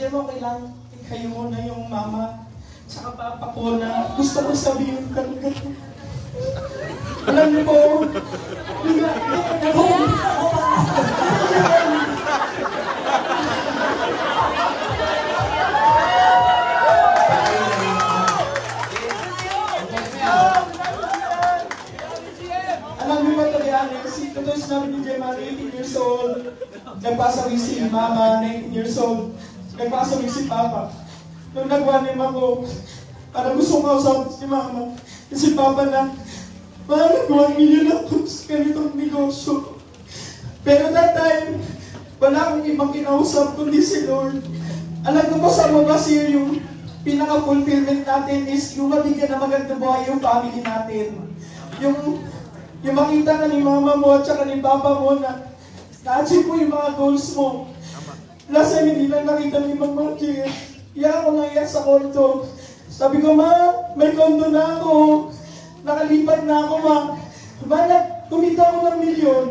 GM, okay lang. Kayo muna yung mama. Tsaka papa ko na gusto ko sabihin talaga. Alam niyo po, alam niyo ba ito yan? Kasi ito sinabi ni Gemma, 18 years old. Nagpasawig si mama, 19 years old. Nagpasawig si papa. Nung nagwanim ako, parang gusto ko kausapin si mama. Si papa na, parang 1 million ako sa ganitong negosyo. Pero that time, wala akong ibang kinausap kundi si Lord. Alam ko po sa mga sir, yung pinaka-fulfillment natin is yung mabigyan na magandang buhay yung family natin. Yung makita na ni mama mo at saka ni papa mo na na-achieve mo yung mga goals mo. Last time, hindi lang nakita ni Mama Jay. Iyak ako nga iyak sa kondo. Sabi ko, ma, may kondo na ako. Nakalipat na ako, ma. Ma, kumita ako ng milyon.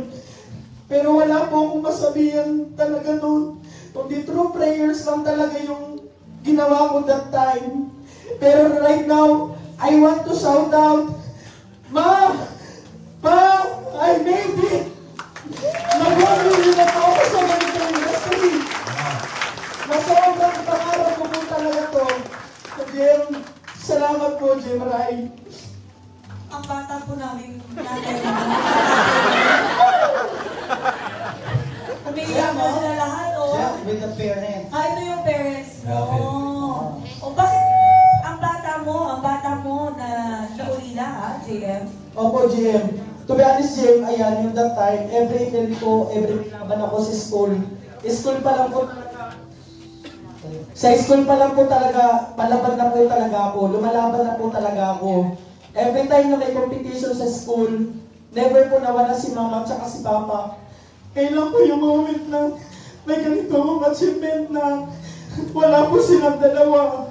Pero wala po akong masabihan talaga noon. Kundi true prayers lang talaga yung ginawa ko that time. Pero right now, I want to shout out, Ma! Pa! I made it! Nag-1 na po ako sa ganitong industry. Masobrang pangarap ko po talaga to. So, Jem, salamat po, Jem Rai. Ang bata po namin nanay. Umiiyak na sila lahat, oh. Yeah, with the parents. Ito yung parents mo. O bakit ang bata mo na naulila, ha, JM? Opo, Jem. To be honest, Jem, ayan, yung that time, every laban ako sa school. School pa lang po talaga. Sa school pa lang po talaga, palaban na po talaga ako. Lumalaban na po talaga ako. Every time na may competition sa school, never po nawala si mama at saka si papa. Kailan po yung moment na may ganito akong achievement na wala po silang dalawa.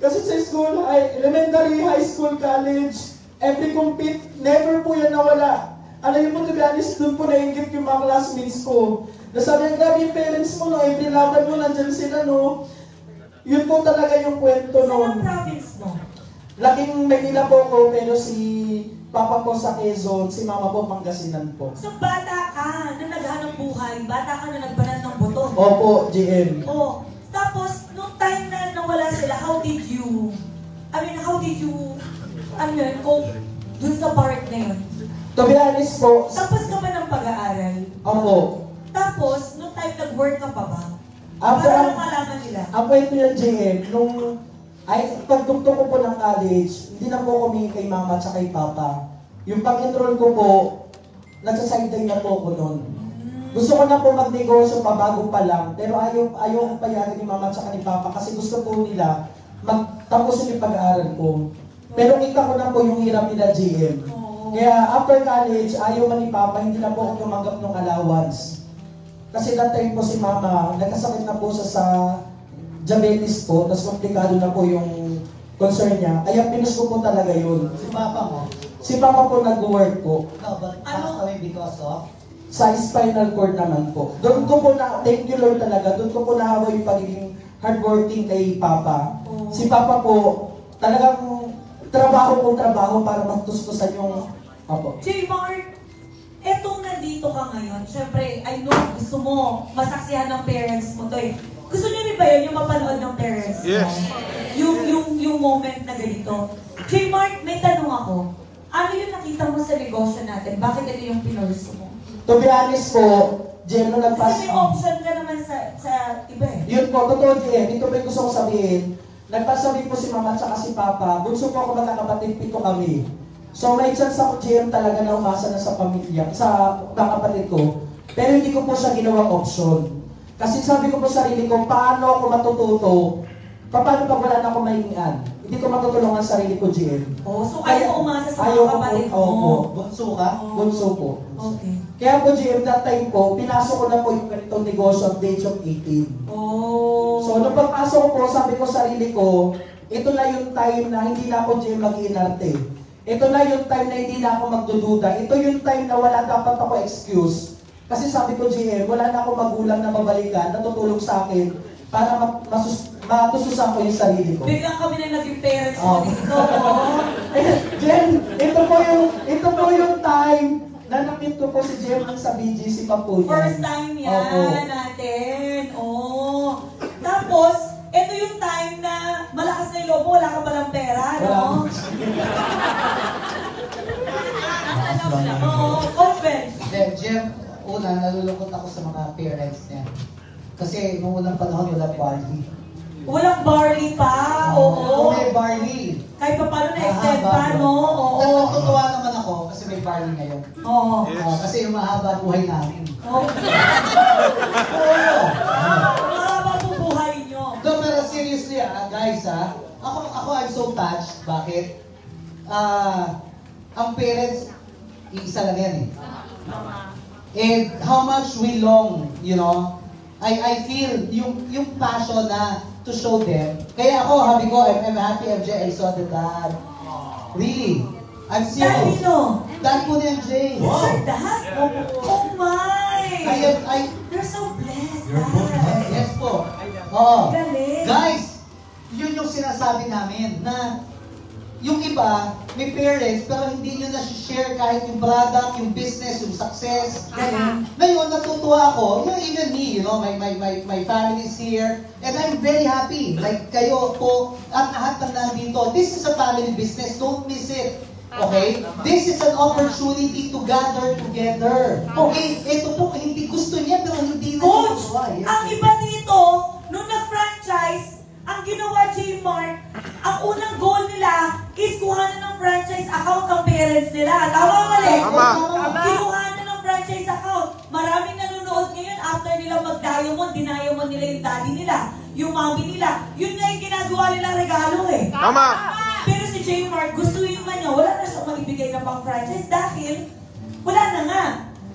Kasi sa school, elementary, high school, college, every compete, never po yan nawala. Alam niyo po, to be honest, doon po nainggit yung mga classmates ko. Nasabi, grabe yung parents mo, no? Every laban mo, nandyan sila, no? Yun po talaga yung kwento noon. Saan ang province mo? Laking Maynila po ko, pero si papa ko sa Quezon, si mama po Pangasinan po. So bata ka na naghanap buhay, bata ka na nagbanat ng buto. Opo, GM. Oh, tapos, nung time na nawala sila, how did you cope dun sa part na yun? To be honest po, Tapos ka ba ng pag-aaral? opo. Tapos, nung time nag-work ka pa ba? After, Para lang malaman nila. ang kwento yung GM, nung pagtugtog ko po ng college, hindi na po kami kay mama at kay papa. Yung pag-enroll ko po, nagsa-sideline na po ko noon. Gusto ko na po magnegosyo pa bago pa lang, pero ayaw payagan ni mama at ni papa kasi gusto po nila magtapusin yung pag-aaral ko. Pero kita ko na po yung hirap nila, GM. Kaya after college, ayaw man ni papa, hindi na po ako tumanggap ng allowance. Kasi that time po si mama, nagkasakit na po sa diabetes po, tapos komplikado na po yung concern niya. Kaya pinus ko po talaga yun. Si papa mo? Si papa po nag-work po. No, but passed away because of? Sa spinal cord naman po. Doon ko po na, thank you Lord talaga, doon ko po nahawa yung pagiging hardworking kay papa. Si papa po, talagang trabaho para magtustusan yung apo. J. Mark, etong nandito ka ngayon, syempre, I know gusto mo masaksihan ng parents mo to eh. Gusto niyo rin ba yun, yung mapanood ng parents mo? Yes. Yung moment na ganito. J. Mark, may tanong ako. Ano yung nakita mo sa negosyo natin? Bakit ito yung pinurso mo? To be honest po, Jem, nung Kasi may option ka naman sa iba eh. yun po, totoo Jem, ito ba yung gusto ko sabihin. Nagpasabi po si mama at si papa, bunso po ako magkakapatid, 7 kami. So may chance ako GM talaga na umasa na sa pamilya, sa kakapatid ko. Pero hindi ko po siya ginawang option. Kasi sabi ko po sarili ko, paano ako matututo? Paano pag wala na ako mahingian? Hindi ko matutulungan sarili ko, GM. Oh, so ayaw mo umasa sa ayaw mga kapatid ko, mo? Bunso ka? Bunso po. Okay. Kaya po GM, that time po, pinasok ko na po yung ganitong negosyo at age of 18. Oh. So, nung pagpasok ko po, sabi ko sarili ko, ito na yung time na hindi na ako GM mag-inarte. Ito na yung time na hindi na ako magdududa. Ito yung time na wala dapat ako excuse. Kasi sabi ko, GM, wala na ako magulang na mabalikan, na tutulong sa akin. para matususan ko yung sarili ko. Biglang kami na naging parents Oh. mo dito. Oh. Jen, ito po yung time na nakit ko po si Jem sa BGC pa po yan. First time yan Opo. natin. Oh. Tapos, ito yung time na malakas na yung loob mo, wala ka palang pera, no? Oo, open. Then, Jem, una, nalulungkot ako sa mga parents niya. Kasi nung unang panahon, walang barley. Walang barley pa, oo. Kung may barley, Kahit pa paano na-extend pa, no? Oo. Natutuwa naman ako kasi may barley ngayon. Oo. Kasi yung mahaba buhay namin. Oo. Oo. Mahaba po buhay nyo. No, pero seriously guys ako I'm so touched. Bakit? Ang parents, isa lang yan eh. And how much we long, you know, I feel yung passion na to show them. Kaya ako, happy ko, I'm happy MJ, I saw the dad. Really? I'm Daddy, serious. no? Dad po ni MJ. Wow. Dad? Oh my! You're so blessed, Dad. Yes po. Oo. Galing. Guys, yun yung sinasabi namin na yung iba, may parents, pero hindi nyo na-share kahit yung product, yung business, yung success. Ngayon, natutuwa ako, even me, you know, my family is here, and I'm very happy. Like kayo po, at lahat ng nandito, this is a family business, don't miss it. Okay? This is an opportunity to gather together. Okay, ito po, hindi gusto niya, pero hindi na Coach, ginagawa. Yes. ang iba dito, nung nag-franchise, ang ginawa J-Mart, ang unang goal nila is kuhanan ng franchise account ng parents nila. Tama o mali? Tama. Kinuhanan ng franchise account. Maraming nanonood ngayon after nila mag-diamond, dinayamond nila yung daddy nila, yung mommy nila. Yun nga yung ginagawa nilang regalo eh. Tama. Pero si J-Mart, gusto yung man niya, wala na siyang maibigay na pang franchise dahil wala na nga.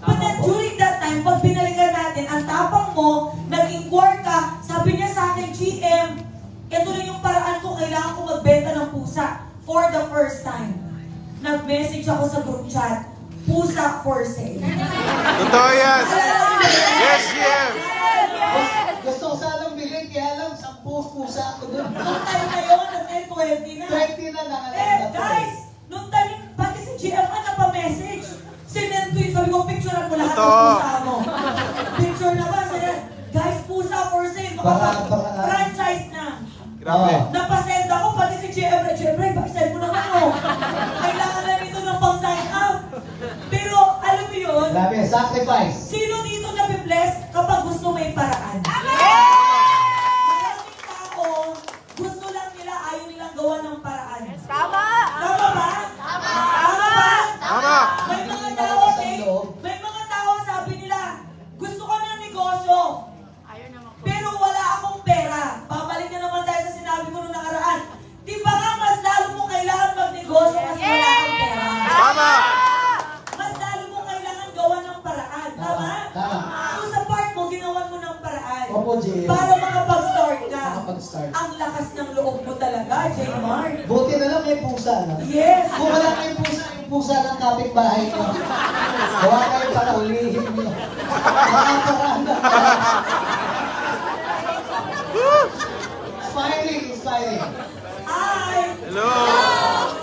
But then during that time, pag binalikan natin, ang tapang mo, nag-inquire ka, sabi niya sa akin, GM, ito na yung paraan ko, kailangan ko magbenta ng pusa for the first time. Nag-message ako sa group chat, pusa for sale. Totoo yan. Yes, GM. Gusto ko sanang bilhin, kaya lang 10 pusa ako doon. Nung time na yun, nasa 20 na. 20 na lang. Guys, nung time, pati si GM ka na-pa-message. Sinend ko yun, sabi ko, picturean mo lahat ng Totoo. pusa mo. Picture na ba? Sinend, guys, pusa for sale. Franchise na. Grabe. Napasend ako, pati si GM, pakisend mo naman mo. Kailangan na nito ng pang-sign up. Pero, alam mo yun, Grabe, sacrifice. sino dito nabibless kapag gusto may paraan? Maraming tao, gusto lang nila, ayaw nilang gawa ng paraan. Tama ba? Tama ba? Tama. May mga tao, may mga tao sabi nila, gusto ko ng negosyo, pero wala akong pera. Babalik na naman tayo sa sinabi ko nung nakaraan. Di ba nga mas lalo mo kailangan magnegosyo kasi wala kang pera? Tama. Mas lalo mo kailangan gawa ng paraan. Tama? Tama. So sa part mo, ginawan mo ng paraan. Opo, Jem. Para makapag-start ka. Makapag-start. Ang lakas ng loob mo talaga, J-Mart. Buti na lang may pusa, no? Yes. Kung wala kayong pusa, yung pusa ng kapitbahay ko. Gawa kayo para ulihin nyo. Makakaraan na. Smiling. Hi! Hello.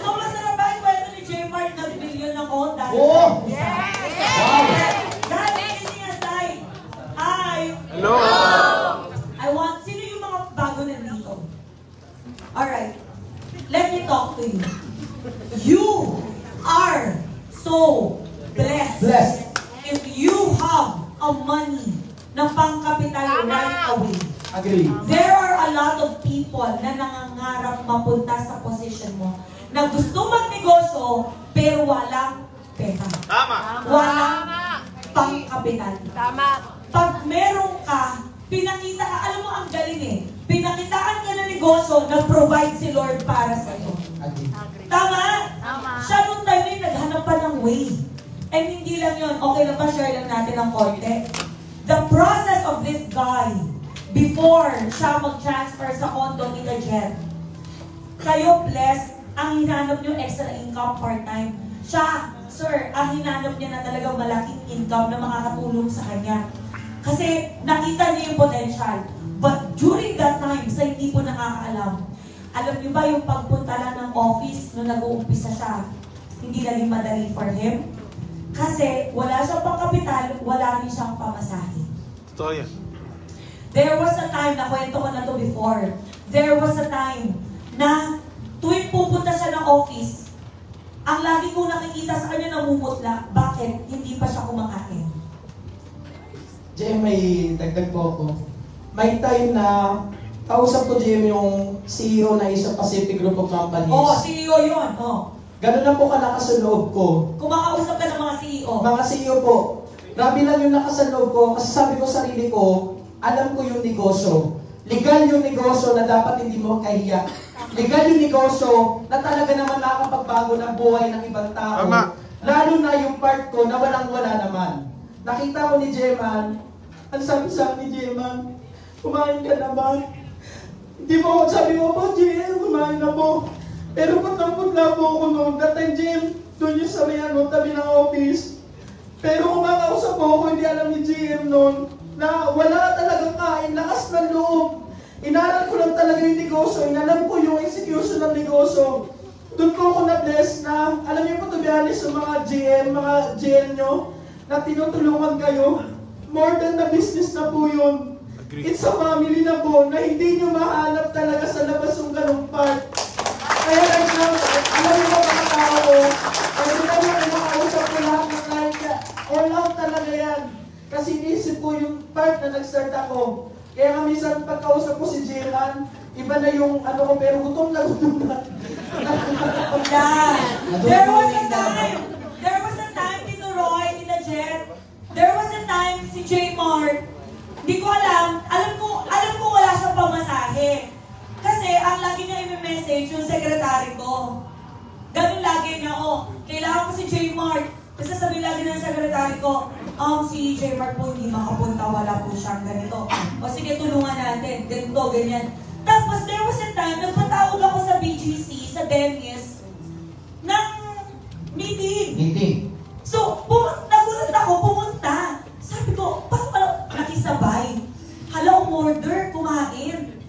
So masarap ba yung kwento ni J-Mart nag-billion ako dahil Oh! sa pusa? Wow! Guys, anything aside. Hi! Hello. I want, sino yung mga bago nandito? Alright. Let me talk to you. You are so blessed. Blessed. If you have a money na pangkapital right away. Agree. There are a lot of people na nangangarap mapunta sa position mo na gusto magnegosyo pero walang pera. Tama. Walang pangkapital. Pag meron ka, pinakita ka, alam mo ang galing eh, pinakitaan ka ng negosyo na provide si Lord para sa'yo. Agree. Tama? Siya nung time na yun, naghanap pa ng way. And hindi lang yun, okay lang pa, share lang natin ang konti. The process of this guy, before siya mag-transfer sa condo ni Jet, kayo blessed, ang hinanap niyo extra income part-time. Siya, sir, ang hinanap niya na talagang malaking income na makakatulong sa kanya. Kasi nakita niya yung potential. But during that time, sa hindi po nakakaalam, alam niyo ba yung pagpunta lang ng office nung nag-uumpisa siya, hindi naging madali for him? Kasi wala siyang pangkapital, wala rin siyang pamasahe. Totoo yan. There was a time, nakwento ko na to before, there was a time na tuwing pupunta siya ng office, ang lagi kong nakikita sa kanya namumutla. Bakit? Hindi pa siya kumakain. JM, may dagdag po ako. May time na kausap ko, JM, yung CEO na Asia Pacific Group of Companies. Oo, CEO yun. Oh. Ganun lang po kalakas sa loob ko. Kumakausap ka ng mga CEO. Mga CEO po, grabe lang yung lakas sa loob ko kasi sabi ko sarili ko, alam ko yung negosyo. Legal yung negosyo na dapat hindi mo kahiya. Legal yung negosyo na talaga naman nakakapagbago ng buhay ng ibang tao. Tama. Lalo na yung part ko na walang-wala naman. Nakita ko ni Jeman, ang sabi sa akin ni Jeman, kumain ka naman. Hindi mo, sabi mo po, Jem, kumain na po. Pero pagkamputla po ako noon, that time, Jem, doon yung sa may tabi ng office. Pero kumakausap po ako, hindi alam ni Jem noon, na wala talagang kain, lakas ng loob. Inaral ko lang talaga yung negosyo, inalam ko yung execution ng negosyo. Doon ko ako na-bless na, alam niyo po, to be honest, yung mga GM, mga GL nyo, na tinutulungan kayo, more than the business na po yun. It's a family na po, na hindi nyo mahanap talaga sa labas yung ganong part. Kaya right now, alam niyo ba mga tao ko, kasi kami ang makausap ko lahat ng client niya, all out talaga yan. Kasi inisip ko yung part na nag-start ako. Kaya nga minsan pagkausap ko si Jeman, iba na yung ano ko, pero gutom na gutom na. Yeah. There was a time, Tito Roy, Tita Jet, there was a time si J. Mark, hindi ko alam ko wala siyang pamasahe. Kasi ang lagi niya i-message yung sekretary ko. Ganun lagi niya, kailangan ko si J. Mark. Kasi sabi lagi ng sekretary ko, si J. Mark po hindi makapunta, wala po siyang ganito. O sige, tulungan natin, ganito, ganyan. Tapos there was a time, nagpatawag ako sa BGC, sa Dennis, ng meeting. So, nagulat ako, pumunta. Sabi ko, paano nakisabay? Hala, umorder, kumain.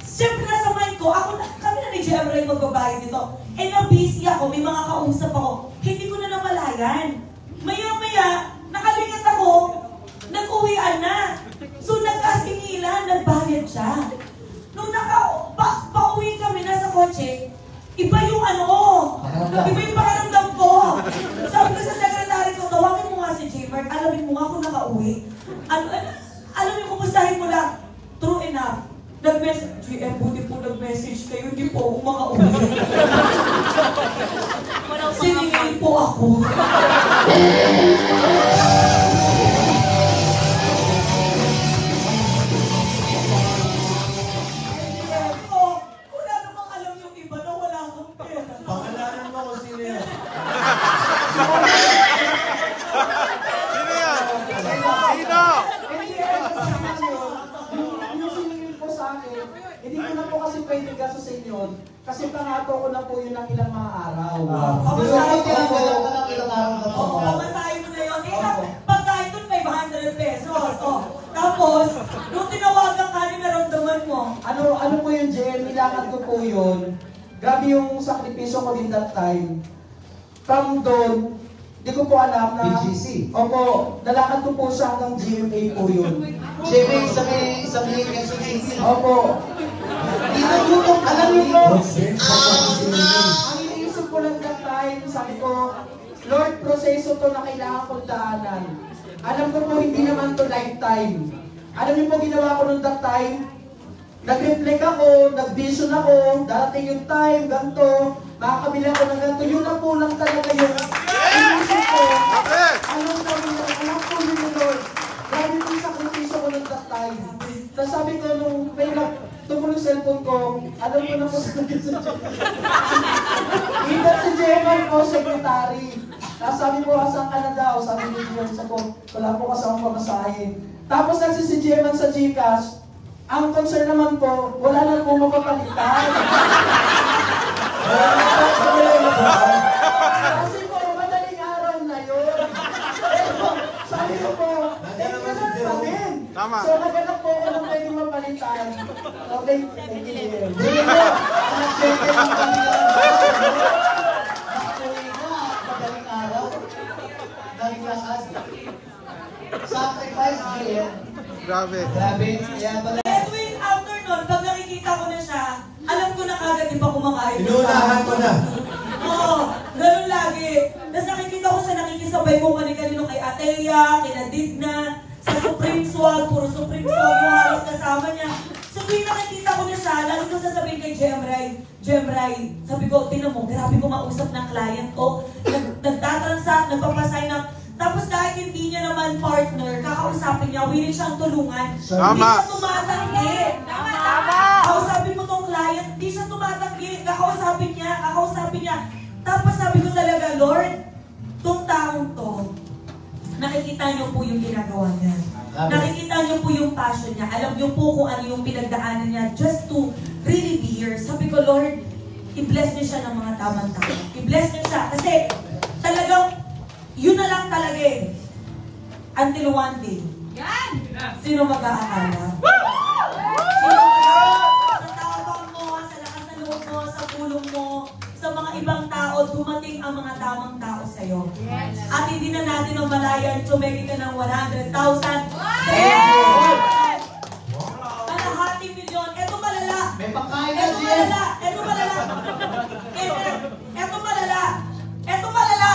Siyempre nasa mind ko, kami na ni Jemray magbabayad nito. Na-busy ako, may mga kausap ako. Hindi ko na namalayan. Maya-maya, nakalingat ako, nag-uwian na. So, nagkasingilan, nagbayad siya. Nung pauwi kami na sa kotse, iba yung iba yung pakiramdam ko. Sabi ko sa sekretary ko, tawagin mo nga si J-Mark, alamin mo nga kung nakauwi. Alamin mo, kumustahin mo lang. True enough. Nag-message, GM, buti po nag-message kayo, hindi po ako makauwi. Siningin po ako. Wala namang alam yung iba na wala akong pera. Pangalanan mo kung sino yan. Sino yan? Sino? Yung siningin po sa akin, hindi ko na po kasi pwede gastusin yun. Kasi pangato ko na po yun ng ilang mga araw. Gusto ko tinanggalan ka ng ilang araw na to. Pamasahin mo na yun. Pagkain doon, 500 pesos. Tapos, nung tinawagan ka, naramdaman mo. Ano po yung Jen, nilakad ko po yun. Grabe yung sakripisyo ko din that time. From doon, di ko po alam na... BGC. Opo, nalakad ko po siya hanggang GMA po yun. GMA, sa may Quezon City. Opo. Ginagutong Alam niyo po, Ah, ang iniisip ko lang that time, sabi ko, Lord, proseso to na kailangan kong daanan. Alam ko po, hindi naman to lifetime. Alam niyo po, ginawa ko nung that time, nag-reflect ako, nag-vision ako, darating yung time, ganito, makakabili ako ng ganito, yun na po lang talaga yung iniisip ko. Alam po yun yung Lord. Grabe po yung sakripisyo ko nung that time. Tapos sabi ko, nung may tumulo yung cellphone ko, alam ko na po sa Hindi si Jeman po, secretary. Tapos sabi ko, asan ka na daw? Sabi ni Jeman sa ko, wala po kasi akong pamasahin. Tapos nagsi si Jeman sa Gcash, ang concern naman po, wala na po mapapalitan. Kasi po, madaling araw na yun. Pero, sabi ko po, Nandiyan naman si Jerome. namin. Tama. So, naghanap po ako ng pwedeng mapalitan. thank you. Hindi mo, nag-check lang kami lang. Nakuwi na, madaling araw. Daling lakas. Sacrifice, GM. Grabe. Grabe, kaya pala. Edwin, after nun, pag nakikita ko na siya, alam ko na kagad di pa kumakain. Inuunahan ko na. Oo, ganun lagi. Tapos nakikita ko siya, nakikisabay ko kanino kay Atea, kina Digna, sa Supreme Swag, puro Supreme Swag yung halos kasama niya. So tuwing nakikita ko na siya, lalo ko sasabihin kay Jemray, sabi ko, tinan mo, grabe ko mausap ng client ko, nagtatransact, nagpapasign up, tapos kahit hindi niya naman partner, kakausapin niya, willing siyang tulungan. Tama. Hindi siya tumatanggi. Tama. Kausapin mo tong client, hindi siya tumatanggi. Kakausapin niya. Tapos sabi ko talaga, Lord, tong taong to, nakikita niyo po yung ginagawa niya. Nakikita niyo po yung passion niya. Alam niyo po kung ano yung pinagdaanan niya just to really be here. Sabi ko, Lord, i-bless niyo siya ng mga tamang tao. I-bless niyo siya. Kasi talagang, yun na lang talaga eh. Until one day. Yan! Sino mag-aakala? Sino mag-aakala? Sa tabang mo, sa lakas ng loob mo, sa pulong mo, sa mga ibang tao, dumating ang mga tamang tao sa'yo. Yes. At hindi na natin ang malayan, tumegi ka ng 100,000. Kalahati milyon. Ito malala. May pangkain na, Ito GM. malala. Ito malala. Ito malala. Ito malala.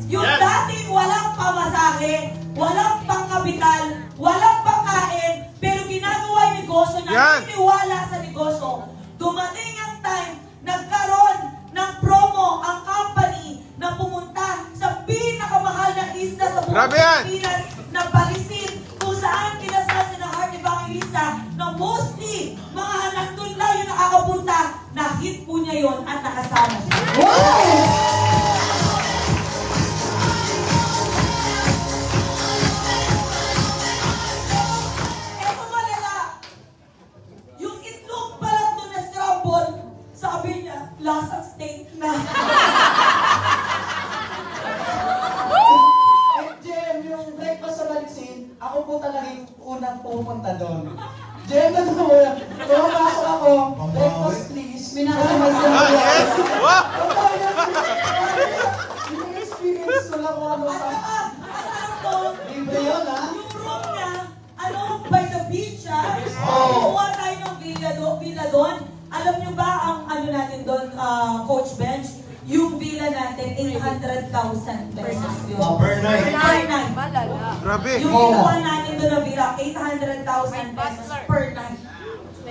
Yung dating walang pamasahe, walang pangkapital, walang pangkain, pero ginagawa yung negosyo na naniniwala sa negosyo. Dumating ang time, nagkaroon ng promo ang company na pumunta sa pinakamahal na isla sa buong Pilipinas na Palisin, kung saan kinasal na Heart Evangelista na mostly mga nandun lang yung nakakapunta, na-hit po niya yon at nakasama siya. Wow! Lasang steak na. Jem, yung breakfast sa Balisin, ako po talaga yung unang pumunta doon. Jem, ano mo yan? Pumapasok ako, breakfast please. Yes! Wow! Yung experience ko lang kung ano pa. Libre yun, ha? Yung room niya, by the beach, ha? Kuha tayo ng villa doon. Alam niyo ba ang natin doon, Coach Bench? Yung villa natin, 800,000 pesos yun. Per night. Per night. Grabe. Yung inuha natin doon na villa, 800,000 pesos per night.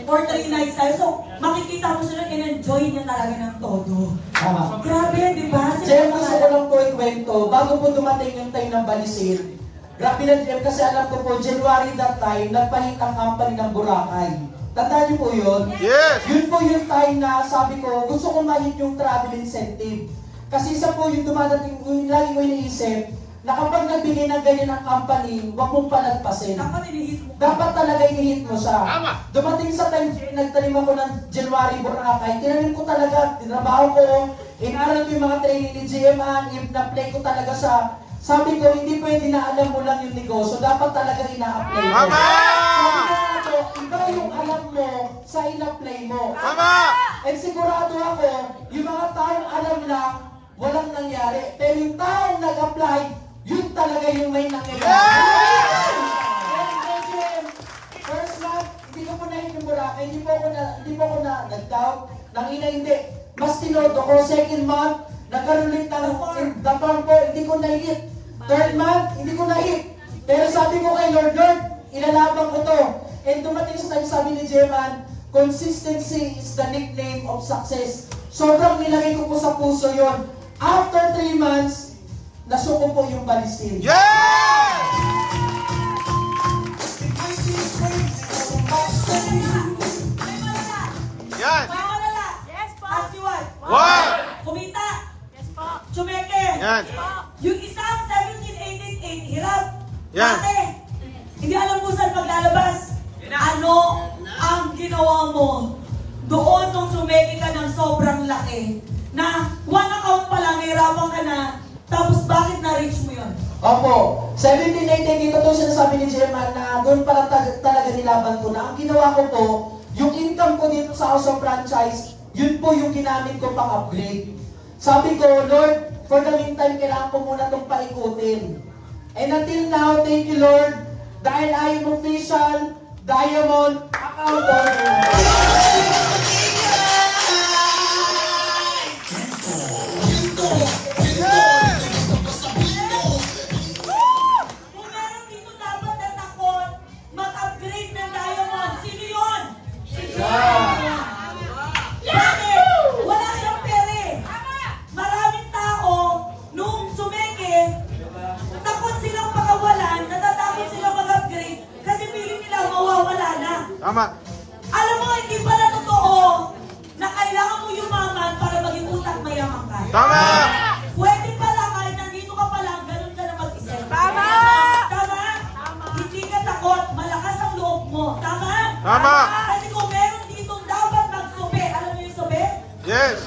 For 3 nights tayo. So, makikita mo siya na in-enjoy niya talaga ng todo. Tama. Grabe, di ba? Jem, gusto ko lang po ikwento, bago po dumating yung time ng Balisin, grabe na Jem, kasi alam ko po, January that time, nagpahit ang company ng Boracay. Tandaan niyo po yun? Yes! Yun po yung time na sabi ko, gusto kong mahit yung travel incentive. Kasi isa po yung dumadating, yung lagi ko iniisip, na kapag nagbigay ng ganyan ang company, huwag mong palagpasin. Dapat inihit mo. Dapat talaga inihit mo siya. Tama. Dumating sa time, nagtanim ako ng January Boracay, tinanim ko talaga, tinrabaho ko, inaral ko yung mga training ni GM-an, na-play ko talaga sa, sabi ko, hindi pwede na alam mo lang yung negosyo, dapat talaga ina-apply mo. Tama! Sabi ko, iba yung alam mo sa ina-play mo. Tama! And sigurado ako, yung mga taong alam lang, walang nangyari. Pero yung taong nag-apply, yun talaga yung may nangyayari. First month, hindi ko po na yung Boracay, hindi po ako na nag-doubt, nangina hindi. Mas tinodo ko, second month, nagkaroon ulit ng the farm po, hindi ko na-hit. Third month, hindi ko na-hit. Pero sabi ko kay Lord, ilalaban ko to. And dumating sa time, sabi ni Jeman, consistency is the nickname of success. Sobrang nilagay ko po sa puso yon. After 3 months, nasuko po yung Balisin. Yes! Yan! May malala. Yes po. Ask you what? What? Kumita. Yes po. Chumeke. Yan! Yung isang 1788, hirap. Yan. Dati, hindi alam kung saan maglalabas. Ano ang ginawa mo? Doon nung sumeki ka ng sobrang laki, na one account pa lang, nahirapan ka na, tapos bakit na-reach mo yun? Opo, 1788, ito to sinasabi ni Jeman na doon pala talaga nilaban ko na. Ang ginawa ko po, yung income ko dito sa House of Franchise, yun po yung ginamit ko pang-upgrade. Sabi ko, Lord, for the meantime, kailangan ko muna itong paikutin. And until now, thank you, Lord, dahil I am official Diamond account holder. Kung meron dito dapat natakot, mag-upgrade ng Diamond. Sino yun? Si Jay. Bakit? Wala siyang pere. Maraming tao, nung sumeke, takot silang pakawalan, natatakot silang mag-upgrade, kasi feeling nila mawawala na. Tama. Alam mo, hindi pala totoo na kailangan mo yumaman para maging utak mayaman ka. Tama. Pwede pala kahit nandito ka pa lang, ganun ka na mag-isip. Tama! Tama? Hindi ka takot, malakas ang loob mo. Tama? Tama. Kasi kung meron dito dapat magsobe, alam mo yung sobe? Yes.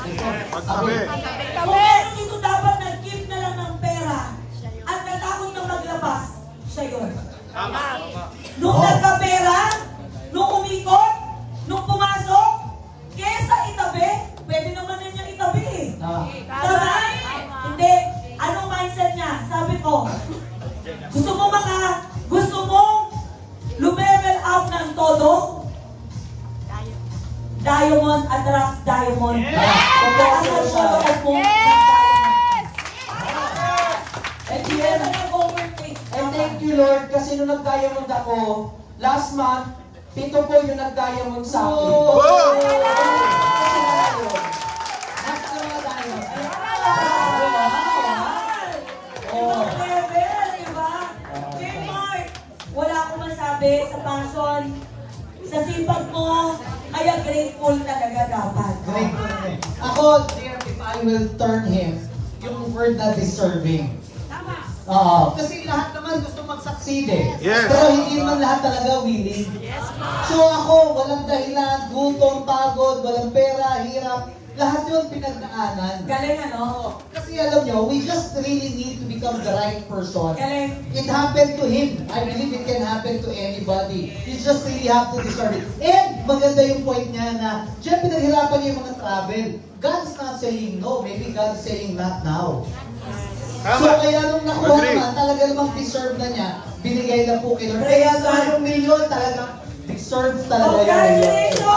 Magsabi. Kung meron dito dapat nag-give na lang ng pera at natakot na maglabas, siya yun. Nung nagkapera, nung umikot, nung pumasok, kesa itabi, pwede naman na niya itabi eh. Tama? Hindi. Anong mindset niya? Sabi ko, gusto mong lumevel up ng todo? Diamond attracts diamond. Kung ang todo mo, And then, and thank you, Lord, kasi nung nag-diamond ako, last month, 7 po yung nag-diamond sa akin. Wow! Next na mga tayo. Ibang level, diba? J-Mark, wala akong masabi sa passion, sa sipag mo, kaya grateful talaga dapat. Grateful rin. Ako, dear, if I will turn him, yung word na deserving. Kasi lahat naman gusto mag-succeed eh. Yes. Pero hindi naman lahat talaga willing. So ako, walang dahilan, gutom, pagod, walang pera, hirap. Lahat yun pinagdaanan. Galing ano? Kasi alam nyo, we just really need to become the right person. Galing. It happened to him. I believe it can happen to anybody. You just really have to deserve it. And maganda yung point niya na, diyan pinaghirapan niya yung mga travel. God's not saying no. Maybe God's saying not now. Tama. So kaya nung nakuha Agree. naman, talaga namang deserve na niya, binigay na po kay Lord. Kaya sa 1 million, talagang deserve talaga yan. Congratulations!